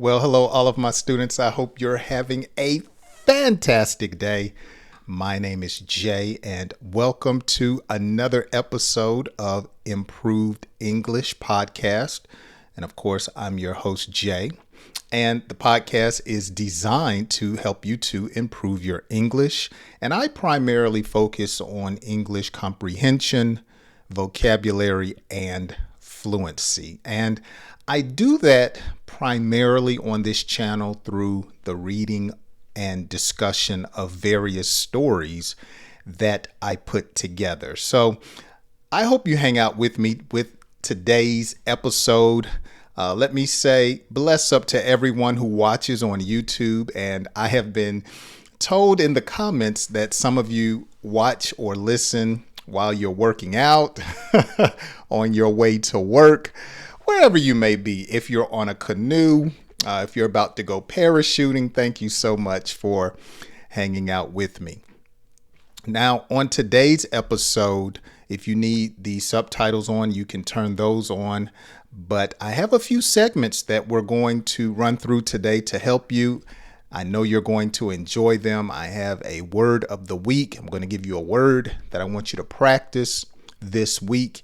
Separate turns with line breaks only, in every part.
Well, hello, all of my students. I hope you're having a fantastic day. My name is Jay, and welcome to another episode of Improved English Podcast. And of course, I'm your host, Jay. And the podcast is designed to help you to improve your English. And I primarily focus on English comprehension, vocabulary, and fluency. And I do that primarily on this channel through the reading and discussion of various stories that I put together. So I hope you hang out with me with today's episode. Let me say bless up to everyone who watches on YouTube. And I have been told in the comments that some of you watch or listen while you're working out, on your way to work, wherever you may be. If you're on a canoe, if you're about to go parachuting, thank you so much for hanging out with me. Now, on today's episode, if you need the subtitles on, you can turn those on. But I have a few segments that we're going to run through today to help you. I know you're going to enjoy them. I have a word of the week. I'm going to give you a word that I want you to practice this week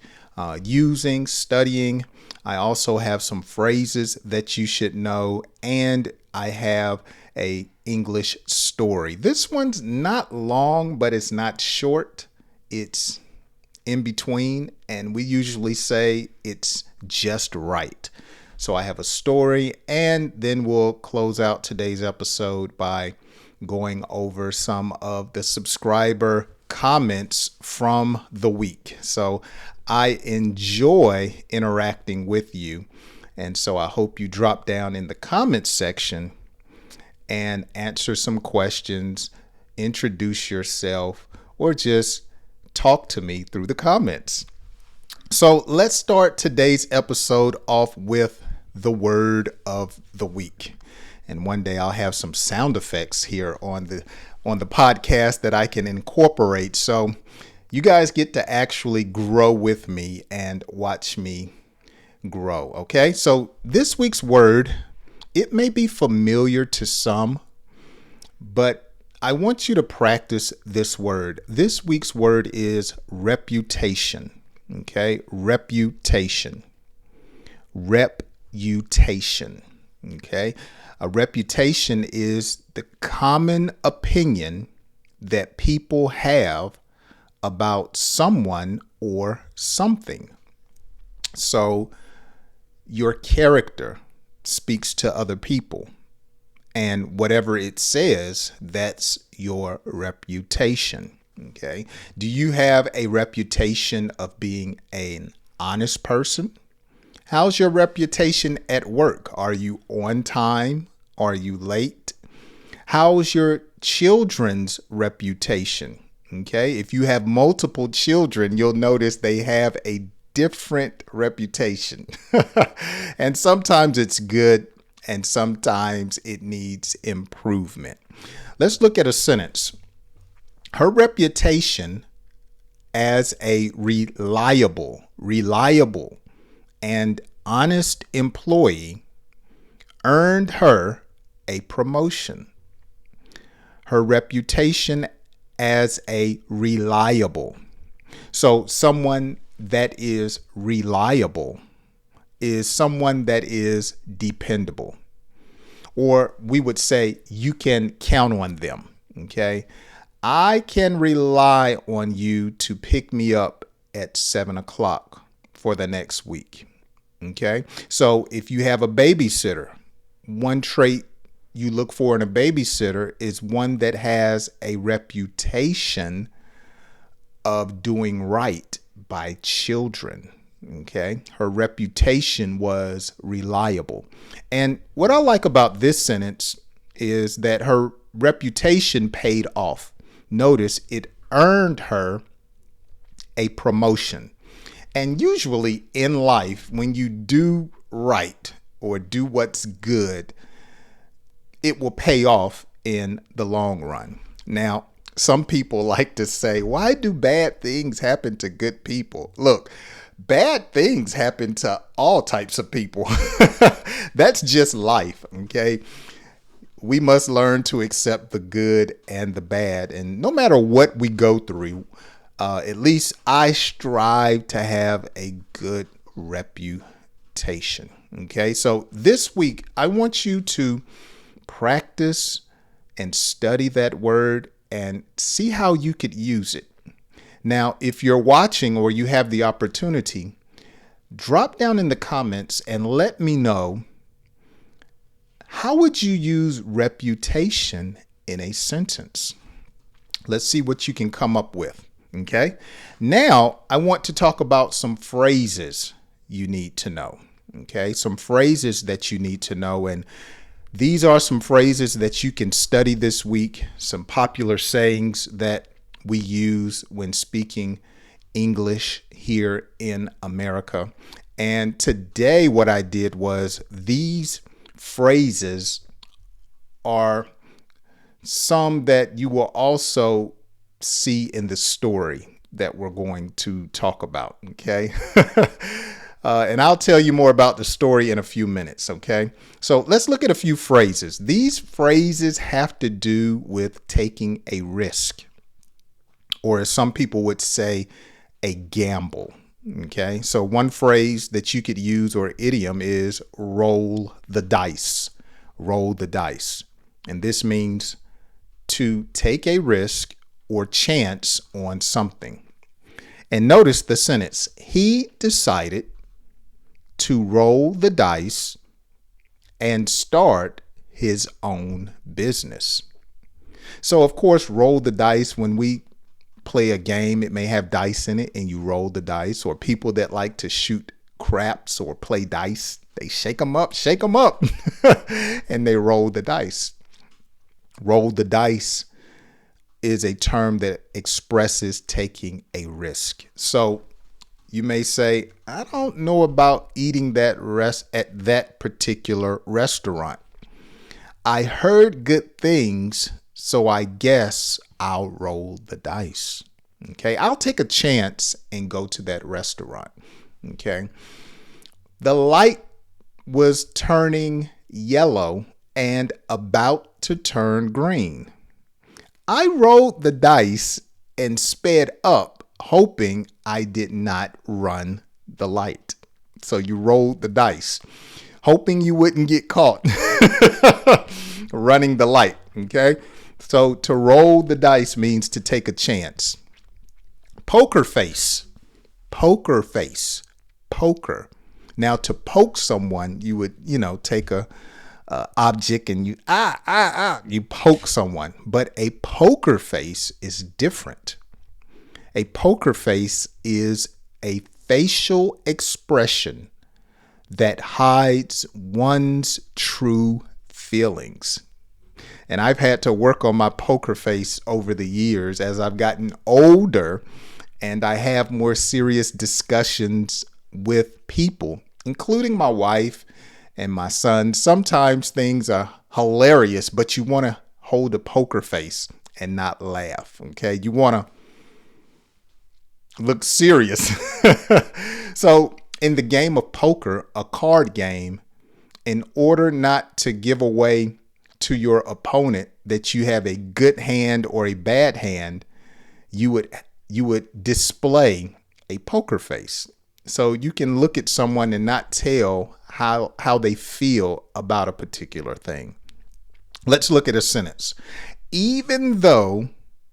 using, studying. I also have some phrases that you should know, and I have a English story. This one's not long, but it's not short. It's in between, and we usually say it's just right. So I have a story, and then we'll close out today's episode by going over some of the subscriber comments from the week. So I enjoy interacting with you, and so I hope you drop down in the comments section and answer some questions, introduce yourself, or just talk to me through the comments. So let's start today's episode off with the word of the week. And one day I'll have some sound effects here on the podcast that I can incorporate. So you guys get to actually grow with me and watch me grow. Okay. So this week's word, it may be familiar to some, but I want you to practice this word. This week's word is reputation. Okay. Reputation. Reputation. Okay. A reputation is the common opinion that people have about someone or something. So your character speaks to other people, and whatever it says, that's your reputation. Okay. Do you have a reputation of being an honest person? How's your reputation at work? Are you on time? Are you late? How's your children's reputation? Okay. If you have multiple children, you'll notice they have a different reputation. And sometimes it's good and sometimes it needs improvement. Let's look at a sentence. Her reputation as a reliable, and honest employee earned her a promotion. Her reputation as a reliable. So someone that is reliable is someone that is dependable. Or we would say you can count on them. Okay. I can rely on you to pick me up at 7:00 for the next week. Okay. So if you have a babysitter, one trait you look for in a babysitter is one that has a reputation of doing right by children. Okay. Her reputation was reliable. And what I like about this sentence is that her reputation paid off. Notice it earned her a promotion. And usually in life, when you do right or do what's good, it will pay off in the long run. Now, some people like to say, why do bad things happen to good people? Look, Bad things happen to all types of people. That's just life, okay? We must learn to accept the good and the bad. And no matter what we go through, at least I strive to have a good reputation. Okay, so this week I want you to practice and study that word and see how you could use it. Now, if you're watching or you have the opportunity, drop down in the comments and let me know, how would you use reputation in a sentence? Let's see what you can come up with. Okay. Now I want to talk about some phrases you need to know. Okay. Some phrases that you need to know. And these are some phrases that you can study this week. Some popular sayings that we use when speaking English here in America. And today what I did was, these phrases are some that you will also see in the story that we're going to talk about. Okay. And I'll tell you more about the story in a few minutes. Okay. So let's look at a few phrases. These phrases have to do with taking a risk, or as some people would say, a gamble. Okay. So one phrase that you could use, or idiom, is roll the dice. Roll the dice. And this means to take a risk or chance on something. And notice the sentence: he decided to roll the dice and start his own business. So, of course, roll the dice, when we play a game, it may have dice in it and you roll the dice. Or people that like to shoot craps or play dice, they shake them up, and they roll the dice. Roll the dice is a term that expresses taking a risk. So you may say, I don't know about eating at that particular restaurant. I heard good things, so I guess I'll roll the dice. Okay, I'll take a chance and go to that restaurant. Okay, the light was turning yellow and about to turn green. I rolled the dice and sped up, hoping I did not run the light. So you rolled the dice, hoping you wouldn't get caught running the light. Okay. So to roll the dice means to take a chance. Poker face. Poker face. Poker. Now, to poke someone, you would, take a object and you poke someone. But a poker face is different. A poker face is a facial expression that hides one's true feelings. And I've had to work on my poker face over the years as I've gotten older, and I have more serious discussions with people, including my wife and my son. Sometimes things are hilarious, but you want to hold a poker face and not laugh. Okay. You want to look serious. So in the game of poker, a card game, in order not to give away to your opponent that you have a good hand or a bad hand, you would display a poker face. So you can look at someone and not tell how they feel about a particular thing. Let's look at a sentence. Even though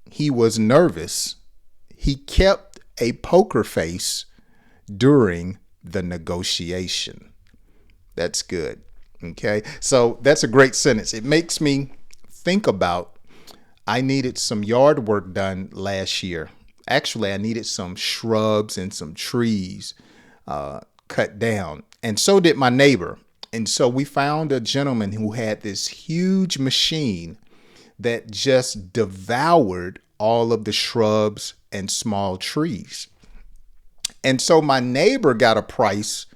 he was nervous, he kept a poker face during the negotiation. That's good. Okay. So that's a great sentence. It makes me think about, I needed some yard work done last year. Actually, I needed some shrubs and some trees cut down. And so did my neighbor. And so we found a gentleman who had this huge machine that just devoured all of the shrubs and small trees. And so my neighbor got a price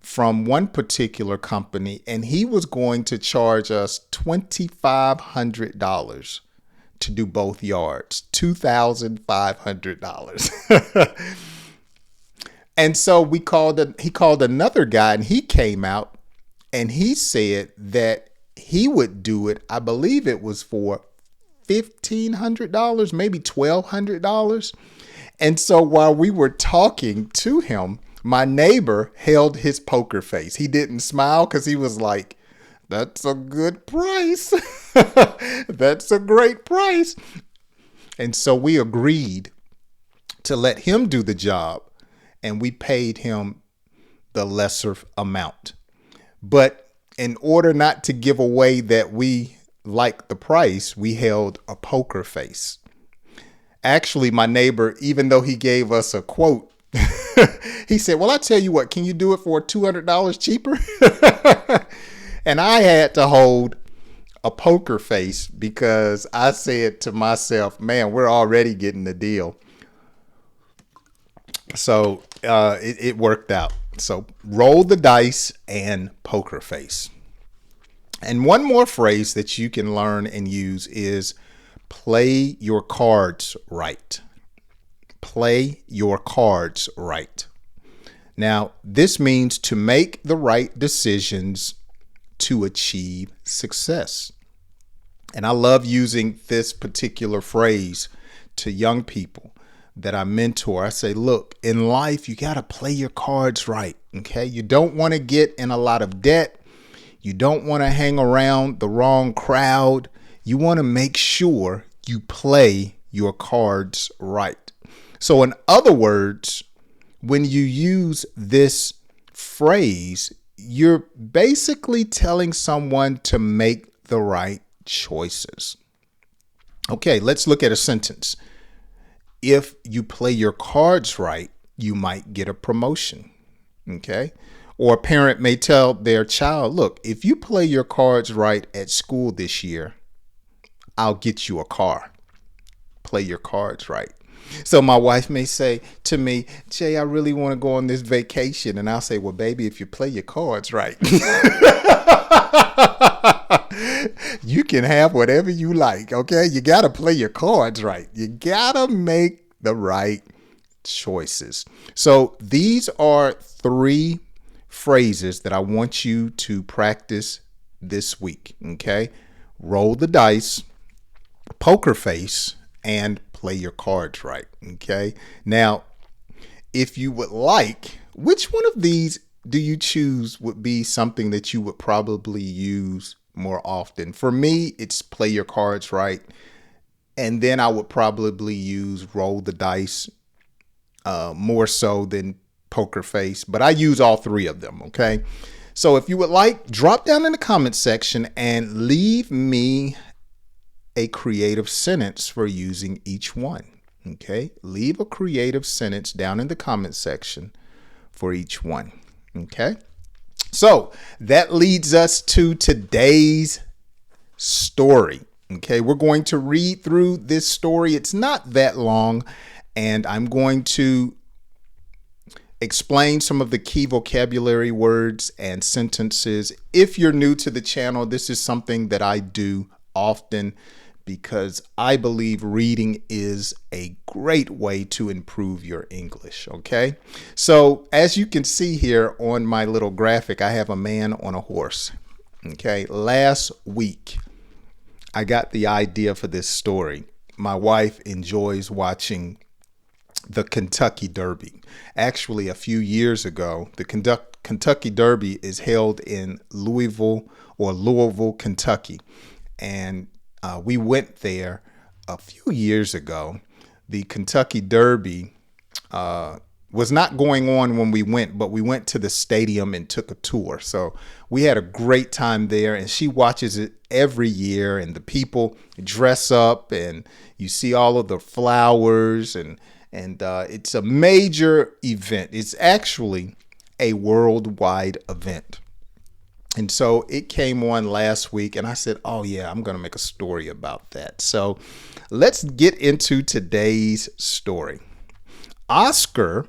from one particular company, and he was going to charge us $2,500 to do both yards. $2,500. And so he called another guy, and he came out and he said that he would do it. I believe it was for $1,500, maybe $1,200. And so while we were talking to him, my neighbor held his poker face. He didn't smile because he was like, "That's a good price." That's a great price. And so we agreed to let him do the job, and we paid him the lesser amount. But in order not to give away that we liked the price, we held a poker face. Actually, my neighbor, even though he gave us a quote, he said, "Well, I tell you what, can you do it for $200 cheaper?" And I had to hold a poker face because I said to myself, man, we're already getting the deal. So it worked out. So roll the dice and poker face. And one more phrase that you can learn and use is play your cards right. Play your cards right. Now, this means to make the right decisions to achieve success. And I love using this particular phrase to young people that I mentor. I say, look, in life, you got to play your cards right. Okay. You don't want to get in a lot of debt. You don't want to hang around the wrong crowd. You want to make sure you play your cards right. So in other words, when you use this phrase, you're basically telling someone to make the right choices. Okay, let's look at a sentence. If you play your cards right, you might get a promotion. Okay? Or a parent may tell their child, look, if you play your cards right at school this year, I'll get you a car. Play your cards right. So my wife may say to me, Jay, I really want to go on this vacation. And I'll say, well, baby, if you play your cards right, you can have whatever you like. Okay. You got to play your cards right. You got to make the right choices. So these are 3 phrases that I want you to practice this week. Okay. Roll the dice, poker face, and play your cards right. Okay. Now, if you would like, which one of these do you choose would be something that you would probably use more often? For me, it's play your cards right. And then I would probably use roll the dice more so than poker face. But I use all 3 of them. Okay. So if you would like, drop down in the comment section and leave me a creative sentence for using each one. Okay. Leave a creative sentence down in the comment section for each one. Okay. So that leads us to today's story. Okay. We're going to read through this story. It's not that long, and I'm going to explain some of the key vocabulary words and sentences. If you're new to the channel, this is something that I do often because I believe reading is a great way to improve your English. Okay. So as you can see here on my little graphic, I have a man on a horse. Okay. Last week, I got the idea for this story. My wife enjoys watching the Kentucky Derby. Actually, a few years ago, the Kentucky Derby is held in Louisville, Kentucky. And we went there a few years ago. The Kentucky Derby was not going on when we went, but we went to the stadium and took a tour. So we had a great time there, and she watches it every year, and the people dress up, and you see all of the flowers, and it's a major event. It's actually a worldwide event. And so it came on last week, and I said, oh yeah, I'm going to make a story about that. So let's get into today's story. Oscar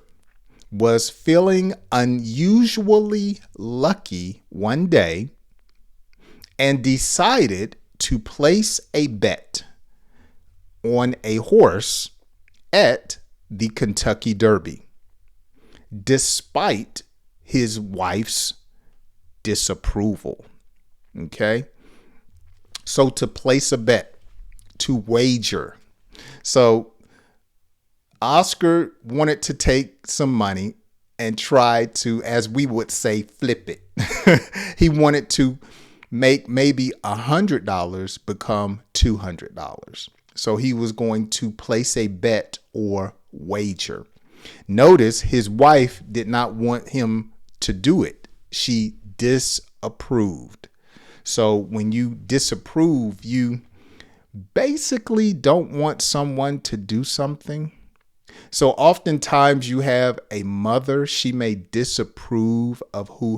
was feeling unusually lucky one day and decided to place a bet on a horse at the Kentucky Derby. despite his wife's disapproval. Okay. So to place a bet, to wager. So Oscar wanted to take some money and try to, as we would say, flip it. He wanted to make maybe $100 become $200. So he was going to place a bet or wager. Notice his wife did not want him to do it. She disapproved. So when you disapprove, you basically don't want someone to do something. So oftentimes you have a mother, she may disapprove of who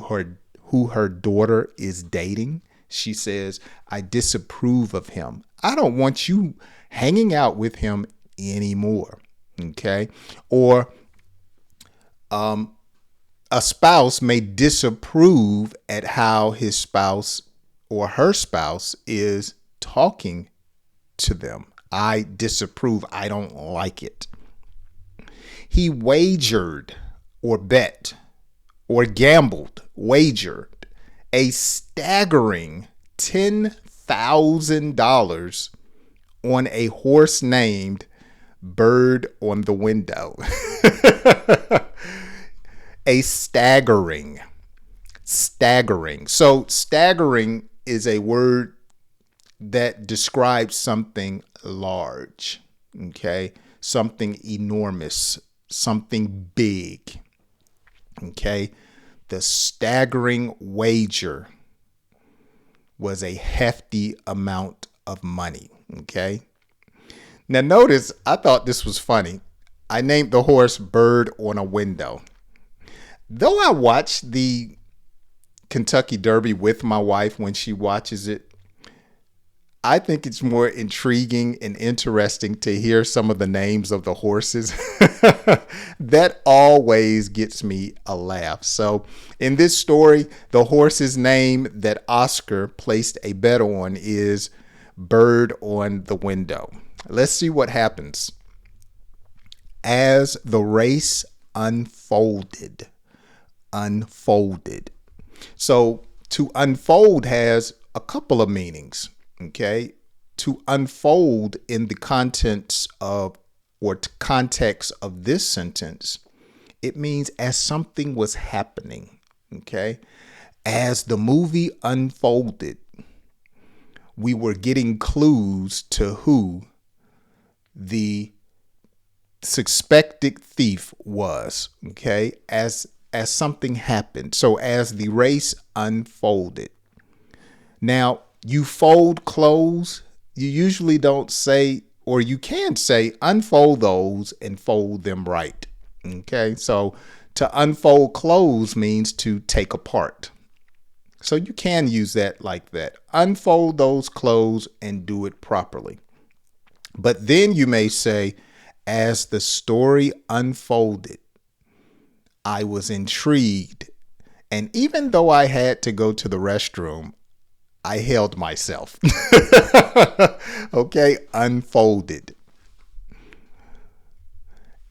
her daughter is dating. She says, I disapprove of him. I don't want you hanging out with him anymore. Okay. Or a spouse may disapprove at how his spouse or her spouse is talking to them. I disapprove. I don't like it. He wagered or bet or gambled, wagered a staggering $10,000 on a horse named Bird on the Window. A staggering. So staggering is a word that describes something large, okay? Something enormous, something big, okay? The staggering wager was a hefty amount of money, okay? Now notice, I thought this was funny. I named the horse Bird on a Window. Though I watch the Kentucky Derby with my wife when she watches it, I think it's more intriguing and interesting to hear some of the names of the horses. That always gets me a laugh. So in this story, the horse's name that Oscar placed a bet on is Bird on the Window. Let's see what happens. As the race unfolded. So to unfold has a couple of meanings. Okay. To unfold in the contents of or context of this sentence, it means as something was happening. Okay. As the movie unfolded, we were getting clues to who the suspected thief was. Okay. As something happened. So as the race unfolded. Now, you fold clothes, you usually don't say, or you can say, unfold those and fold them right. Okay. So to unfold clothes means to take apart. So you can use that like that. Unfold those clothes and do it properly. But then you may say, as the story unfolded, I was intrigued. And even though I had to go to the restroom, I held myself. Okay, unfolded.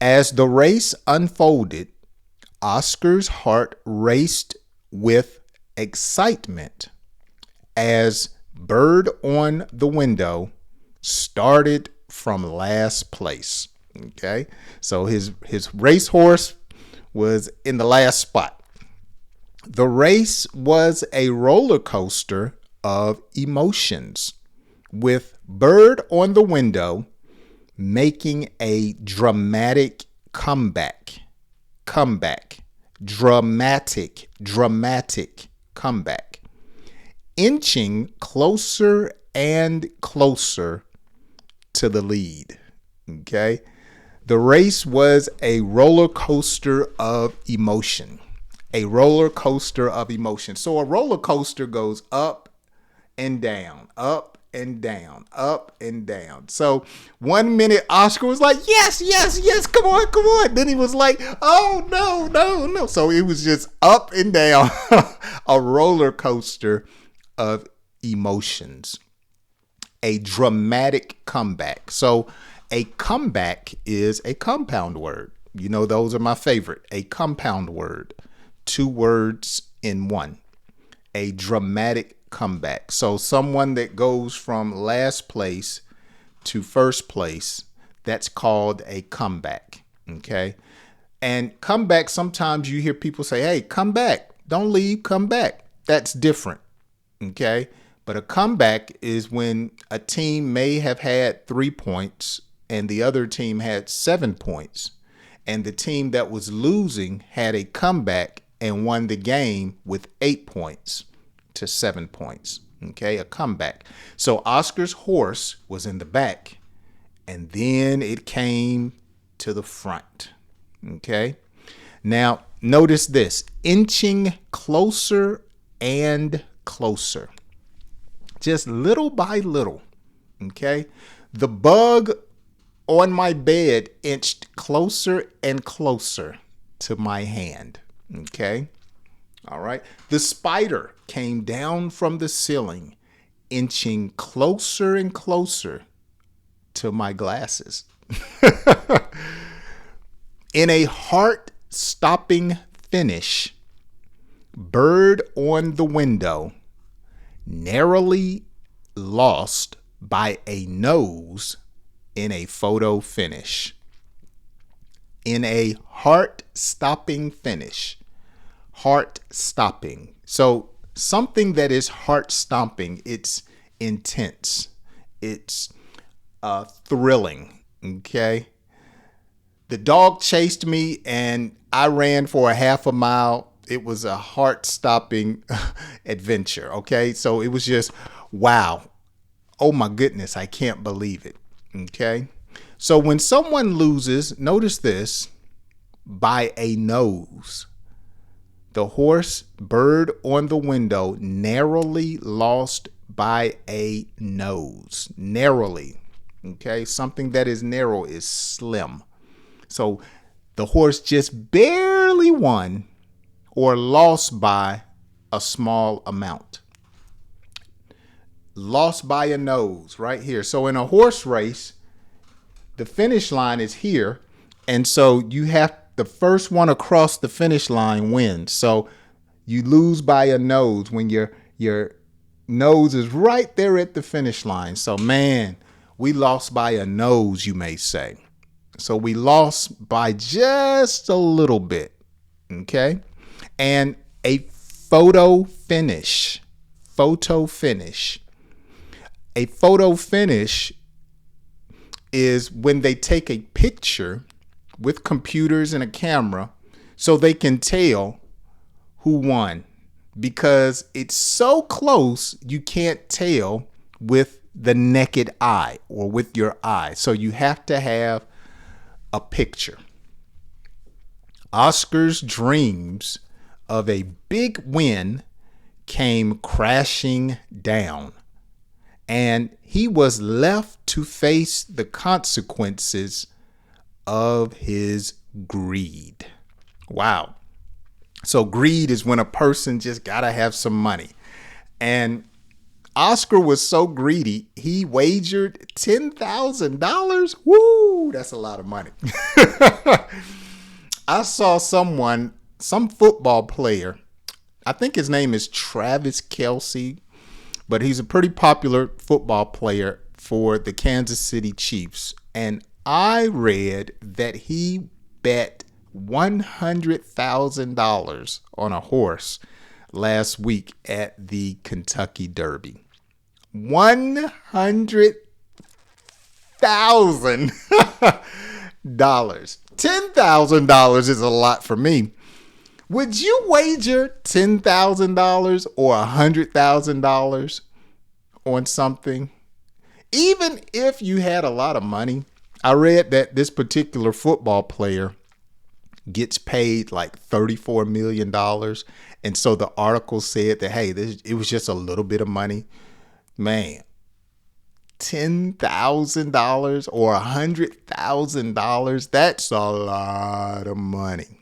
As the race unfolded, Oscar's heart raced with excitement as Bird on the Window started from last place. Okay, so his racehorse was in the last spot. The race was a roller coaster of emotions, with Bird on the Window making a dramatic comeback, dramatic comeback, inching closer and closer to the lead. Okay. The race was a roller coaster of emotion. A roller coaster of emotion. So a roller coaster goes up and down, up and down, up and down. So 1 minute Oscar was like, yes, come on. Then he was like, oh, no. So it was just up and down, a roller coaster of emotions. A dramatic comeback. So a comeback is a compound word. You know, those are my favorite. A compound word, two words in one. A dramatic comeback. So someone that goes from last place to first place, that's called a comeback. Okay. And comeback, sometimes you hear people say, hey, come back. Don't leave, come back. That's different. Okay. But a comeback is when a team may have had 3 points and the other team had 7 points. And the team that was losing had a comeback and won the game with 8 points to 7 points. Okay, a comeback. So Oscar's horse was in the back and then it came to the front. Okay. Now, notice this, inching closer and closer. Just little by little. Okay. The bug on my bed inched closer and closer to my hand. Okay. All right. The spider came down from the ceiling, inching closer and closer to my glasses. In a heart-stopping finish, bird on the window, narrowly lost by a nose in a photo finish. In a heart-stopping finish. Heart-stopping. So something that is heart-stomping, it's intense. It's thrilling. Okay. The dog chased me and I ran for a half a mile. It was a heart-stopping adventure. Okay. So it was just, wow. Oh my goodness. I can't believe it. Okay. So when someone loses, notice this, by a nose, the horse, bird on the window, narrowly lost by a nose. Narrowly. Okay. Something that is narrow is slim. So the horse just barely won or lost by a small amount. Lost by a nose right here. So in a horse race, the finish line is here. And so you have the first one across the finish line wins. So you lose by a nose when your nose is right there at the finish line. So man, we lost by a nose, you may say. So we lost by just a little bit. Okay. And a photo finish. Photo finish. A photo finish is when they take a picture with computers and a camera so they can tell who won, because it's so close you can't tell with the naked eye or with your eye. So you have to have a picture. Oscar's dreams of a big win came crashing down, and he was left to face the consequences of his greed. Wow. So greed is when a person just gotta have some money. And Oscar was so greedy, he wagered $10,000. Woo, that's a lot of money. I saw some football player, I think his name is Travis Kelce, but he's a pretty popular football player for the Kansas City Chiefs. And I read that he bet $100,000 on a horse last week at the Kentucky Derby. $100,000. $10,000 is a lot for me. Would you wager $10,000 or $100,000 on something? Even if you had a lot of money, I read that this particular football player gets paid like $34 million. And so the article said that, hey, it was just a little bit of money. Man, $10,000 or $100,000, that's a lot of money.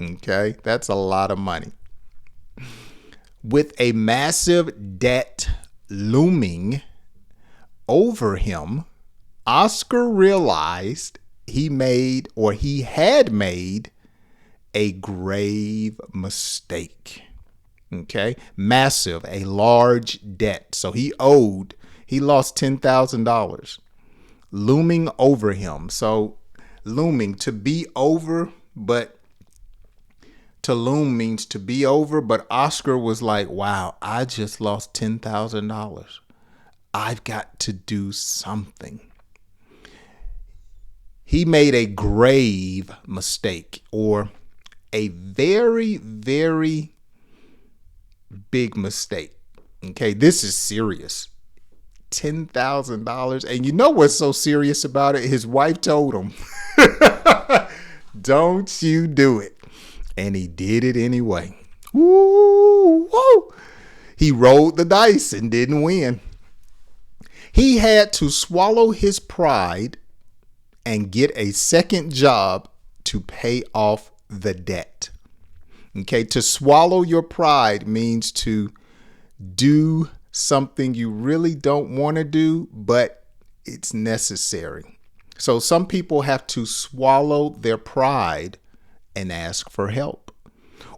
Okay, that's a lot of money. With a massive debt looming over him, Oscar realized he had made a grave mistake. Okay, massive, a large debt. So he lost $10,000 looming over him. So looming, to be over, but to loom means to be over. But Oscar was like, wow, I just lost $10,000. I've got to do something. He made a grave mistake, or a very, very big mistake. Okay, this is serious. $10,000. And you know what's so serious about it? His wife told him, don't you do it. And he did it anyway. Woo, woo. He rolled the dice and didn't win. He had to swallow his pride and get a second job to pay off the debt. Okay, to swallow your pride means to do something you really don't want to do, but it's necessary. So some people have to swallow their pride and ask for help.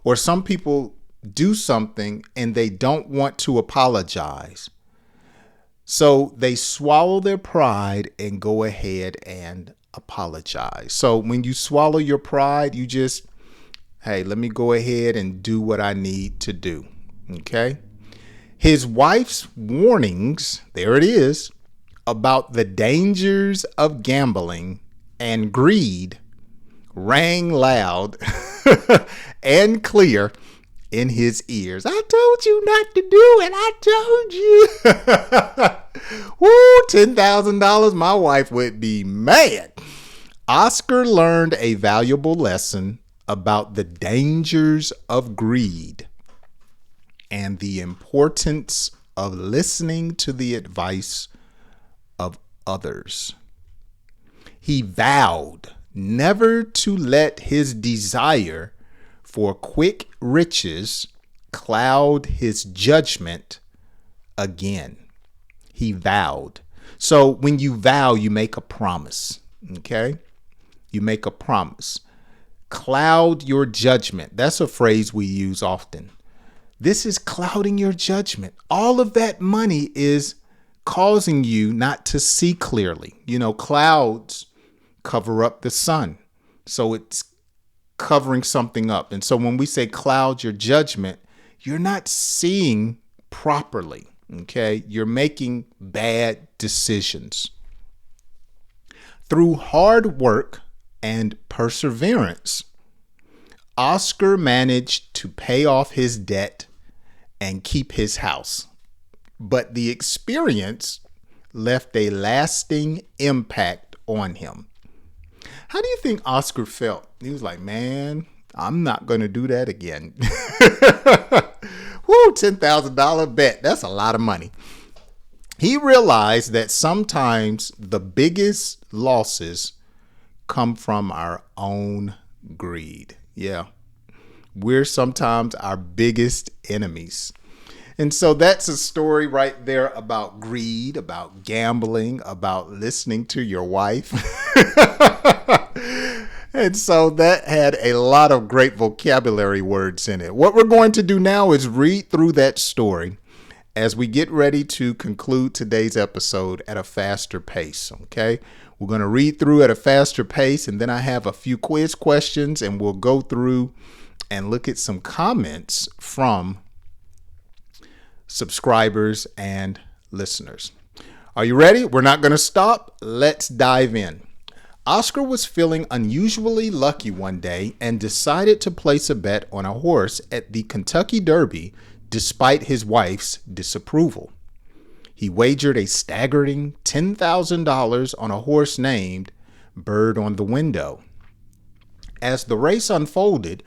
Or some people do something and they don't want to apologize. So they swallow their pride and go ahead and apologize. So when you swallow your pride, you just, hey, let me go ahead and do what I need to do. Okay. His wife's warnings, there it is, about the dangers of gambling and greed rang loud and clear in his ears. I told you not to do it. I told you. Woo, $10,000. My wife would be mad. Oscar learned a valuable lesson about the dangers of greed and the importance of listening to the advice of others. He vowed never to let his desire for quick riches cloud his judgment again. He vowed. So when you vow, you make a promise. Okay? You make a promise. Cloud your judgment. That's a phrase we use often. This is clouding your judgment. All of that money is causing you not to see clearly. You know, clouds cover up the sun. So it's covering something up. And so when we say cloud your judgment, you're not seeing properly. Okay. You're making bad decisions. Through hard work and perseverance, Oscar managed to pay off his debt and keep his house. But the experience left a lasting impact on him. How do you think Oscar felt? He was like, man, I'm not going to do that again. Woo, $10,000 bet. That's a lot of money. He realized that sometimes the biggest losses come from our own greed. Yeah. We're sometimes our biggest enemies. And so that's a story right there about greed, about gambling, about listening to your wife. And so that had a lot of great vocabulary words in it. What we're going to do now is read through that story as we get ready to conclude today's episode at a faster pace. Okay, we're going to read through at a faster pace, and then I have a few quiz questions, and we'll go through and look at some comments from subscribers and listeners. Are you ready? We're not going to stop. Let's dive in. Oscar was feeling unusually lucky one day and decided to place a bet on a horse at the Kentucky Derby despite his wife's disapproval. He wagered a staggering $10,000 on a horse named Bird on the Window. As the race unfolded,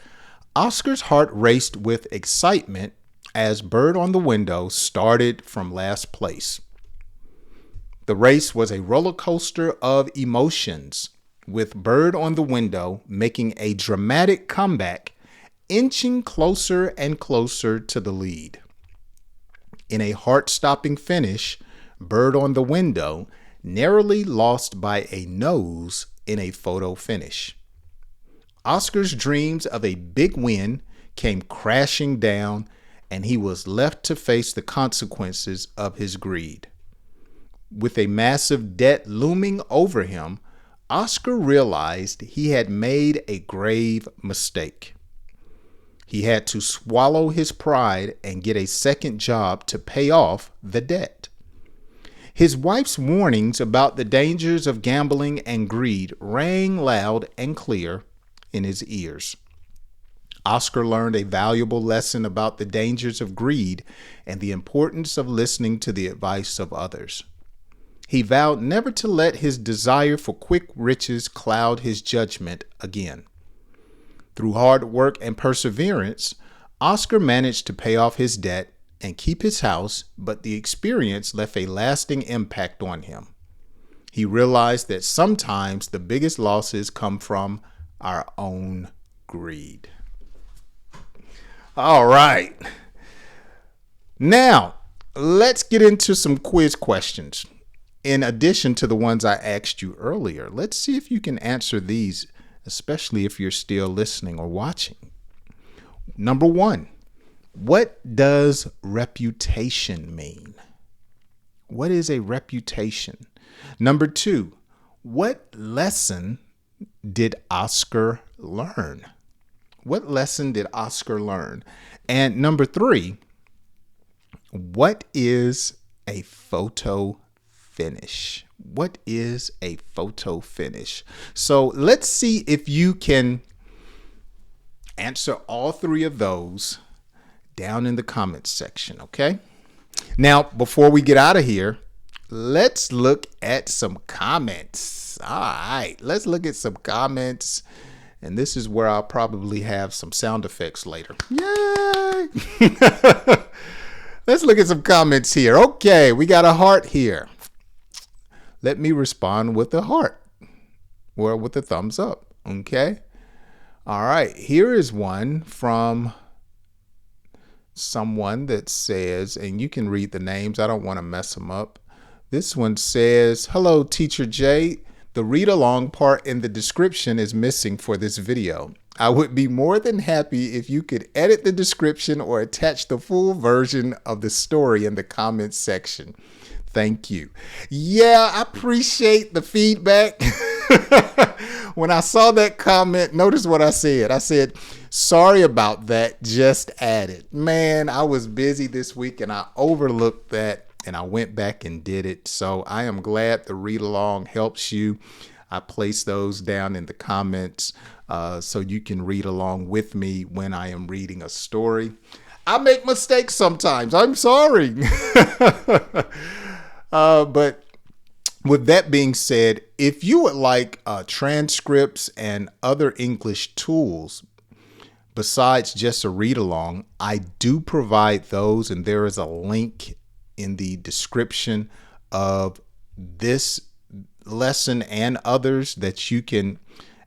Oscar's heart raced with excitement as Bird on the Window started from last place. The race was a roller coaster of emotions, with Bird on the Window making a dramatic comeback, inching closer and closer to the lead. In a heart-stopping finish, Bird on the Window narrowly lost by a nose in a photo finish. Oscar's dreams of a big win came crashing down, and he was left to face the consequences of his greed. With a massive debt looming over him, Oscar realized he had made a grave mistake. He had to swallow his pride and get a second job to pay off the debt. His wife's warnings about the dangers of gambling and greed rang loud and clear in his ears. Oscar learned a valuable lesson about the dangers of greed and the importance of listening to the advice of others. He vowed never to let his desire for quick riches cloud his judgment again. Through hard work and perseverance, Oscar managed to pay off his debt and keep his house, but the experience left a lasting impact on him. He realized that sometimes the biggest losses come from our own greed. All right. Now, let's get into some quiz questions. In addition to the ones I asked you earlier, let's see if you can answer these, especially if you're still listening or watching. Number 1, what does reputation mean? What is a reputation? Number 2, what lesson did Oscar learn? What lesson did Oscar learn? And number 3, what is a photo finish? What is a photo finish? So let's see if you can answer all 3 of those down in the comments section, okay? Now, before we get out of here, let's look at some comments. All right, let's look at some comments. And this is where I'll probably have some sound effects later. Yay! Let's look at some comments here. Okay, we got a heart here. Let me respond with a heart or with a thumbs up. Okay. All right. Here is one from someone that says, and you can read the names. I don't want to mess them up. This one says, "Hello, Teacher Jay. The read along part in the description is missing for this video. I would be more than happy if you could edit the description or attach the full version of the story in the comments section. Thank you." Yeah, I appreciate the feedback. When I saw that comment, notice what I said. I said, "Sorry about that, just add it." Man, I was busy this week and I overlooked that and I went back and did it. So I am glad the read along helps you. I place those down in the comments so you can read along with me when I am reading a story. I make mistakes sometimes. I'm sorry. But with that being said, if you would like transcripts and other English tools besides just a read along, I do provide those, and there is a link in the description of this lesson and others that you can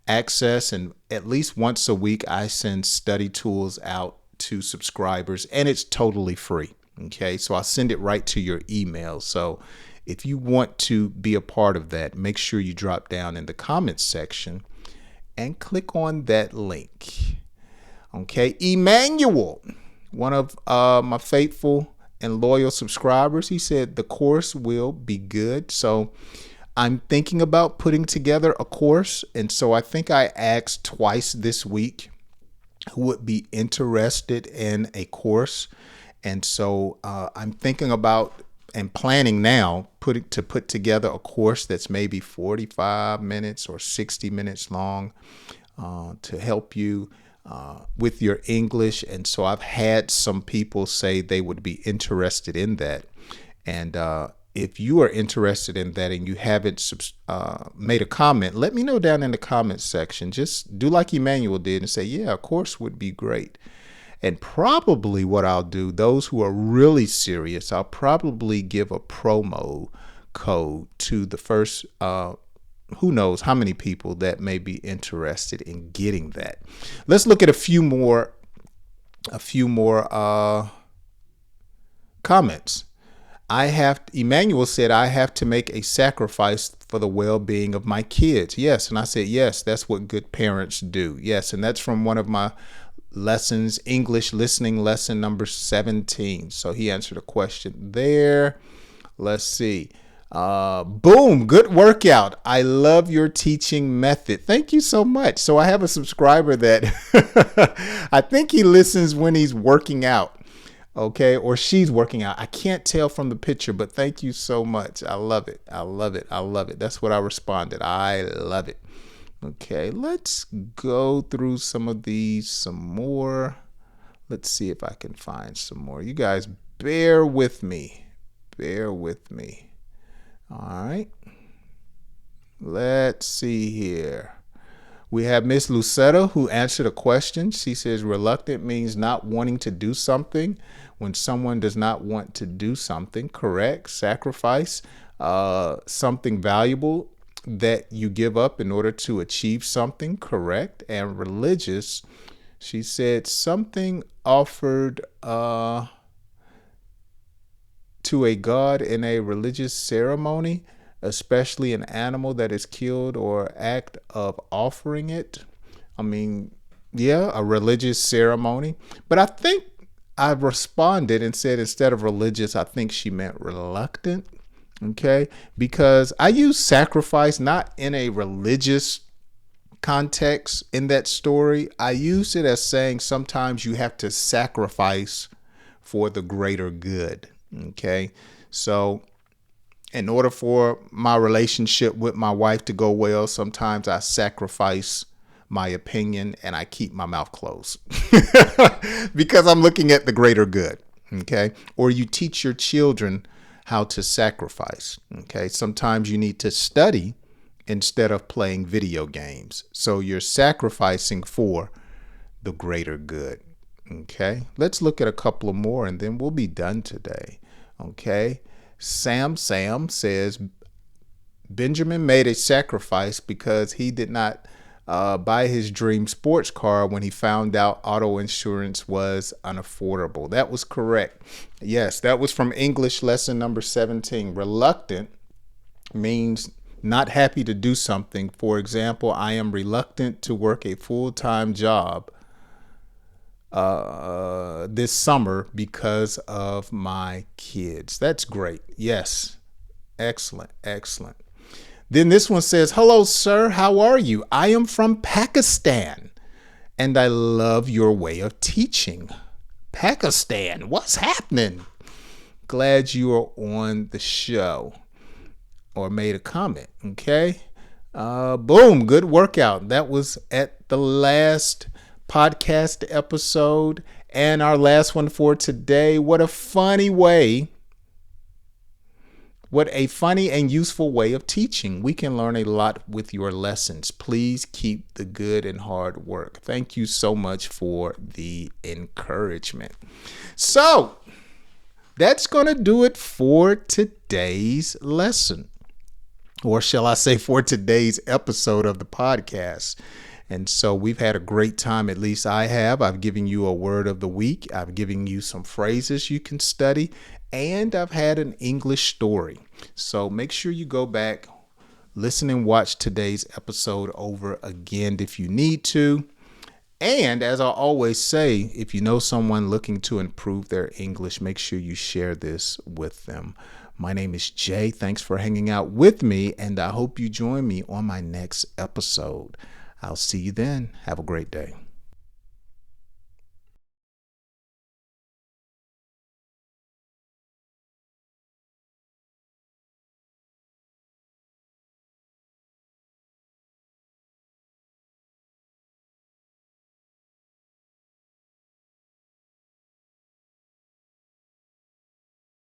access. And at least once a week, I send study tools out to subscribers, and it's totally free. Okay, so I'll send it right to your email. So if you want to be a part of that, make sure you drop down in the comments section and click on that link. Okay, Emmanuel, one of my faithful and loyal subscribers, he said the course will be good. So I'm thinking about putting together a course. And so I think I asked twice this week who would be interested in a course. And so I'm thinking about and planning now to put together a course that's maybe 45 minutes or 60 minutes long to help you with your English. And so I've had some people say they would be interested in that. And if you are interested in that and you haven't made a comment, let me know down in the comments section. Just do like Emmanuel did and say, yeah, a course would be great. And probably what I'll do, those who are really serious, I'll probably give a promo code to the first, who knows how many people that may be interested in getting that. Let's look at a few more comments. Emmanuel said, I have to make a sacrifice for the well-being of my kids. Yes. And I said, yes, that's what good parents do. Yes. And that's from one of my lessons, English listening lesson number 17. So he answered a question there. Let's see. Boom. Good workout. I love your teaching method. Thank you so much. So I have a subscriber that I think he listens when he's working out. Okay. Or she's working out. I can't tell from the picture, but thank you so much. I love it. I love it. I love it. That's what I responded. I love it. Okay. Let's go through some of these some more. Let's see if I can find some more. You guys bear with me. Bear with me. All right. Let's see here. We have Miss Lucetta who answered a question. She says reluctant means not wanting to do something. When someone does not want to do something, correct. Sacrifice, something valuable that you give up in order to achieve something, correct. And religious, she said something offered to a god in a religious ceremony, especially an animal that is killed or act of offering it. I mean, yeah, a religious ceremony. But I think I responded and said instead of religious, I think she meant reluctant. Okay, because I use sacrifice not in a religious context in that story. I use it as saying sometimes you have to sacrifice for the greater good. Okay, so in order for my relationship with my wife to go well, sometimes I sacrifice my opinion and I keep my mouth closed because I'm looking at the greater good. Okay. Or you teach your children how to sacrifice. Okay. Sometimes you need to study instead of playing video games. So you're sacrificing for the greater good. Okay. Let's look at a couple of more and then we'll be done today. Okay. Sam says Benjamin made a sacrifice because he did not buy his dream sports car when he found out auto insurance was unaffordable. That was correct. Yes, that was from English lesson number 17. Reluctant means not happy to do something. For example, I am reluctant to work a full-time job this summer because of my kids. That's great. Yes. Excellent. Excellent. Then this one says, hello, sir. How are you? I am from Pakistan and I love your way of teaching. Pakistan, what's happening? Glad you are on the show or made a comment. Okay. Boom. Good workout. That was at the last podcast episode and our last one for today. What a funny and useful way of teaching. We can learn a lot with your lessons. Please keep the good and hard work. Thank you so much for the encouragement. So that's going to do it for today's lesson, or shall I say for today's episode of the podcast. And so we've had a great time, at least I have. I've given you a word of the week. I've given you some phrases you can study, and I've had an English story. So make sure you go back, listen and watch today's episode over again if you need to. And as I always say, if you know someone looking to improve their English, make sure you share this with them. My name is Jay. Thanks for hanging out with me, and I hope you join me on my next episode. I'll see you then. Have a great day.